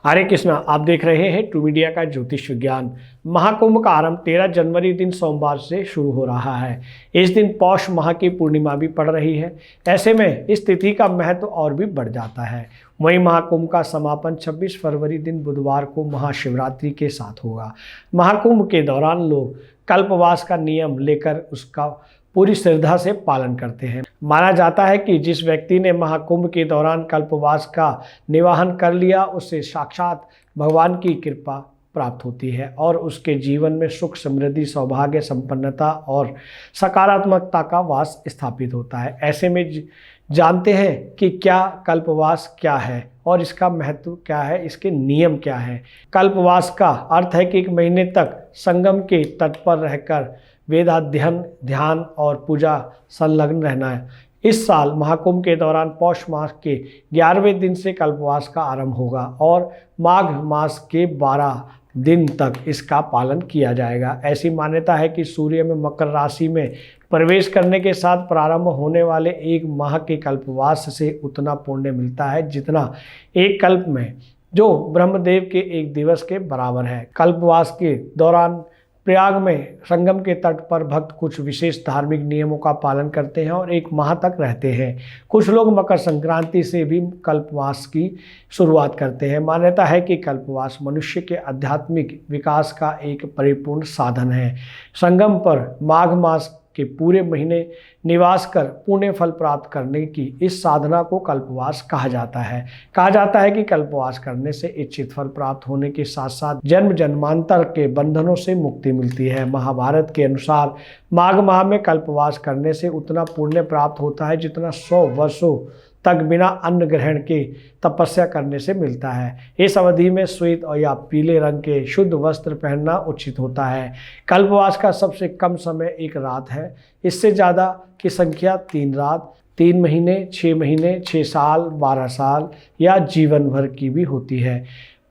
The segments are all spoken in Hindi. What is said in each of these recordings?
हरे कृष्णा, आप देख रहे हैं ट्रू मीडिया का ज्योतिष विज्ञान। महाकुंभ का आरंभ 13 जनवरी दिन सोमवार से शुरू हो रहा है। इस दिन पौष माह की पूर्णिमा भी पड़ रही है। ऐसे में इस तिथि का महत्व और भी बढ़ जाता है। वहीं महाकुंभ का समापन 26 फरवरी दिन बुधवार को महाशिवरात्रि के साथ होगा। महाकुंभ के दौरान लोग कल्पवास का नियम लेकर उसका पूरी श्रद्धा से पालन करते हैं। माना जाता है कि जिस व्यक्ति ने महाकुंभ के दौरान कल्पवास का निर्वहन कर लिया, उससे साक्षात भगवान की कृपा प्राप्त होती है और उसके जीवन में सुख, समृद्धि, सौभाग्य, संपन्नता और सकारात्मकता का वास स्थापित होता है। ऐसे में जानते हैं कि क्या कल्पवास क्या है और इसका महत्व क्या है, इसके नियम क्या है। कल्पवास का अर्थ है कि 1 महीने तक संगम के तट पर रहकर वेदाध्ययन, ध्यान और पूजा संलग्न रहना है। इस साल महाकुंभ के दौरान पौष मास के 11वें दिन से कल्पवास का आरंभ होगा और माघ मास के 12 दिन तक इसका पालन किया जाएगा। ऐसी मान्यता है कि सूर्य में मकर राशि में प्रवेश करने के साथ प्रारंभ होने वाले एक माह के कल्पवास से उतना पुण्य मिलता है जितना एक कल्प में, जो ब्रह्मदेव के एक दिवस के बराबर है। कल्पवास के दौरान प्रयाग में संगम के तट पर भक्त कुछ विशेष धार्मिक नियमों का पालन करते हैं और 1 माह तक रहते हैं। कुछ लोग मकर संक्रांति से भी कल्पवास की शुरुआत करते हैं। मान्यता है कि कल्पवास मनुष्य के आध्यात्मिक विकास का एक परिपूर्ण साधन है। संगम पर माघ मास के पूरे महीने निवास कर पुण्य फल प्राप्त करने की इस साधना को कल्पवास कहा जाता है। कहा जाता है कि कल्पवास करने से इच्छित फल प्राप्त होने के साथ साथ जन्म जन्मांतर के बंधनों से मुक्ति मिलती है। महाभारत के अनुसार माघ माह में कल्पवास करने से उतना पुण्य प्राप्त होता है जितना 100 वर्षों तक बिना अन्न ग्रहण के तपस्या करने से मिलता है। इस अवधि में श्वेत और या पीले रंग के शुद्ध वस्त्र पहनना उचित होता है। कल्पवास का सबसे कम समय 1 रात है। इससे ज़्यादा की संख्या 3 रात, 3 महीने, 6 महीने, 6 साल, 12 साल या जीवन भर की भी होती है।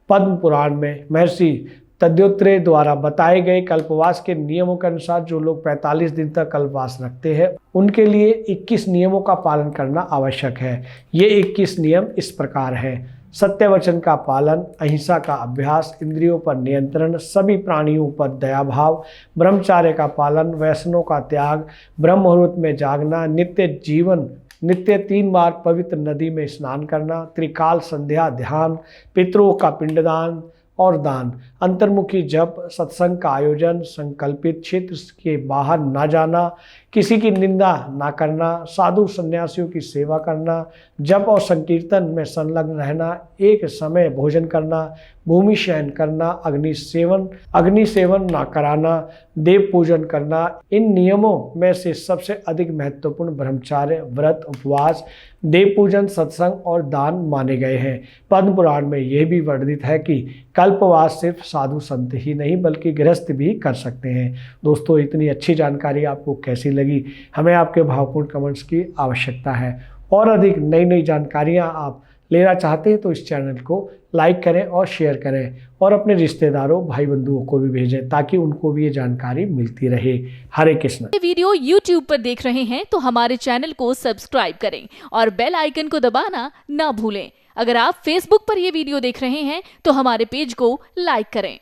पद्म पुराण में महर्षि तद्योत्रे द्वारा बताए गए कल्पवास के नियमों के अनुसार जो लोग 45 दिन तक कल्पवास रखते हैं, उनके लिए 21 नियमों का पालन करना आवश्यक है। ये 21 नियम इस प्रकार हैं: सत्य वचन का पालन, अहिंसा का अभ्यास, इंद्रियों पर नियंत्रण, सभी प्राणियों पर दयाभाव, ब्रह्मचार्य का पालन, व्यसनों का त्याग, ब्रह्म मुहूर्त में जागना, नित्य 3 बार पवित्र नदी में स्नान करना, त्रिकाल संध्या ध्यान, पितरों का पिंडदान और दान, अंतर्मुखी जप, सत्संग का आयोजन, संकल्पित क्षेत्र के बाहर ना जाना, किसी की निंदा ना करना, साधु सन्यासियों की सेवा करना, जप और संकीर्तन में संलग्न रहना, एक समय भोजन करना, भूमि शयन करना, अग्नि सेवन ना कराना, देव पूजन करना। इन नियमों में से सबसे अधिक महत्वपूर्ण ब्रह्मचार्य, व्रत, उपवास, देव पूजन, सत्संग और दान माने गए हैं। पद्म पुराण में यह भी वर्णित है कि कल्पवास सिर्फ साधु संत ही नहीं बल्कि गृहस्थ भी कर सकते हैं। दोस्तों, इतनी अच्छी जानकारी आपको कैसी लगी? हमें आपके भावपूर्ण कमेंट्स की आवश्यकता है। और अधिक नई जानकारियाँ आप लेना चाहते हैं तो इस चैनल को लाइक करें और शेयर करें और अपने रिश्तेदारों, भाई बंधुओं को भी भेजें ताकि उनको भी ये जानकारी मिलती रहे। हरे कृष्ण। ये वीडियो YouTube पर देख रहे हैं तो हमारे चैनल को सब्सक्राइब करें और बेल आइकन को दबाना ना भूलें। अगर आप Facebook पर यह वीडियो देख रहे हैं तो हमारे पेज को लाइक करें।